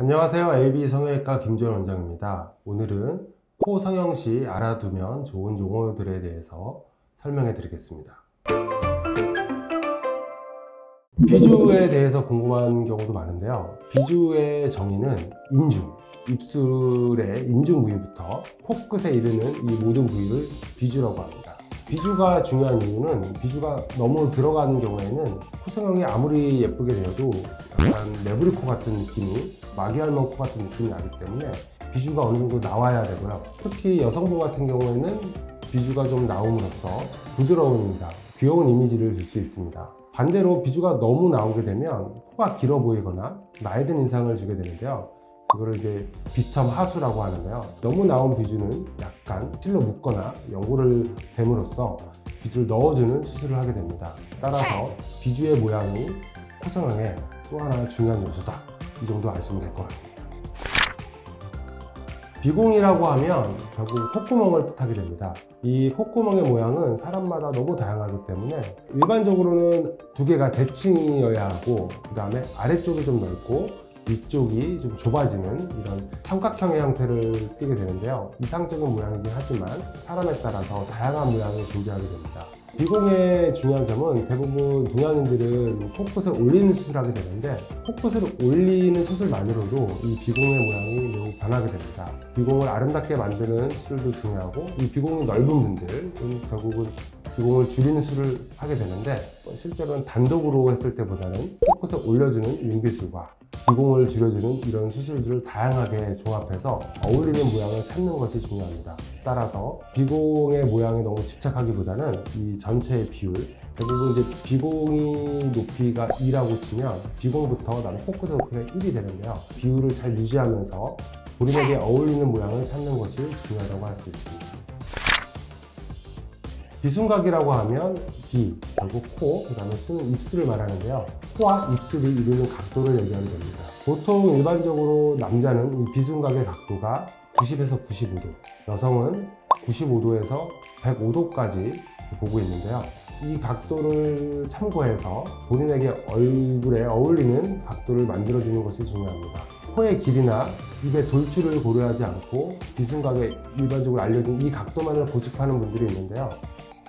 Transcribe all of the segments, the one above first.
안녕하세요. AB 성형외과 김주현 원장입니다. 오늘은 코 성형 시 알아두면 좋은 용어들에 대해서 설명해 드리겠습니다. 비주에 대해서 궁금한 경우도 많은데요. 비주의 정의는 인중, 입술의 인중 부위부터 코끝에 이르는 이 모든 부위를 비주라고 합니다. 비주가 중요한 이유는 비주가 너무 들어가는 경우에는 코 성형이 아무리 예쁘게 되어도 약간 레브리코 같은 느낌이, 마귀알몸 코 같은 느낌이 나기 때문에 비주가 어느 정도 나와야 되고요. 특히 여성분 같은 경우에는 비주가 좀 나옴으로써 부드러운 인상, 귀여운 이미지를 줄 수 있습니다. 반대로 비주가 너무 나오게 되면 코가 길어 보이거나 나이 든 인상을 주게 되는데요. 그거를 이제 비첨 하수라고 하는데요. 너무 나온 비주는 약간 실로 묶거나 연고를 댐으로써 비주를 넣어주는 수술을 하게 됩니다. 따라서 비주의 모양이 코 성형의 또 하나 중요한 요소다. 이 정도 아시면 될 것 같습니다. 비공이라고 하면 결국 콧구멍을 뜻하게 됩니다. 이 콧구멍의 모양은 사람마다 너무 다양하기 때문에 일반적으로는 두 개가 대칭이어야 하고, 그 다음에 아래쪽이 좀 넓고 위쪽이 좀 좁아지는 이런 삼각형의 형태를 띠게 되는데요. 이상적인 모양이긴 하지만 사람에 따라서 다양한 모양이 존재하게 됩니다. 비공의 중요한 점은 대부분 동양인들은 코끝을 올리는 수술을 하게 되는데, 코끝을 올리는 수술만으로도 이 비공의 모양이 매우 변하게 됩니다. 비공을 아름답게 만드는 수술도 중요하고, 이 비공이 넓은 분들은 결국은 비공을 줄이는 수술을 하게 되는데, 실제로는 단독으로 했을 때보다는 코끝을 올려주는 윙기술과 비공을 줄여주는 이런 수술들을 다양하게 종합해서 어울리는 모양을 찾는 것이 중요합니다. 따라서 비공의 모양에 너무 집착하기보다는 이 전체의 비율, 대부분 이제 비공이 높이가 2라고 치면 비공부터 나는 코끝의 높이가 1이 되는데요. 비율을 잘 유지하면서 본인에게 어울리는 모양을 찾는 것이 중요하다고 할 수 있습니다. 비순각이라고 하면 비, 결국 코, 그 다음에 수는 입술을 말하는데요. 코와 입술이 이루는 각도를 얘기하게 됩니다. 보통 일반적으로 남자는 이 비순각의 각도가 90에서 95도, 여성은 95도에서 105도까지 보고 있는데요. 이 각도를 참고해서 본인에게 얼굴에 어울리는 각도를 만들어주는 것이 중요합니다. 코의 길이나 입의 돌출을 고려하지 않고 비순각에 일반적으로 알려진 이 각도만을 고집하는 분들이 있는데요.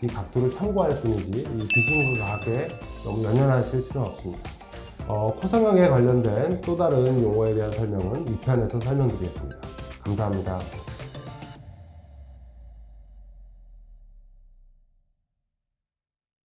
이 각도를 참고할 뿐이지 이 비순각에 너무 연연하실 필요는 없습니다. 코 성형에 관련된 또 다른 용어에 대한 설명은 2편에서 설명드리겠습니다. 감사합니다.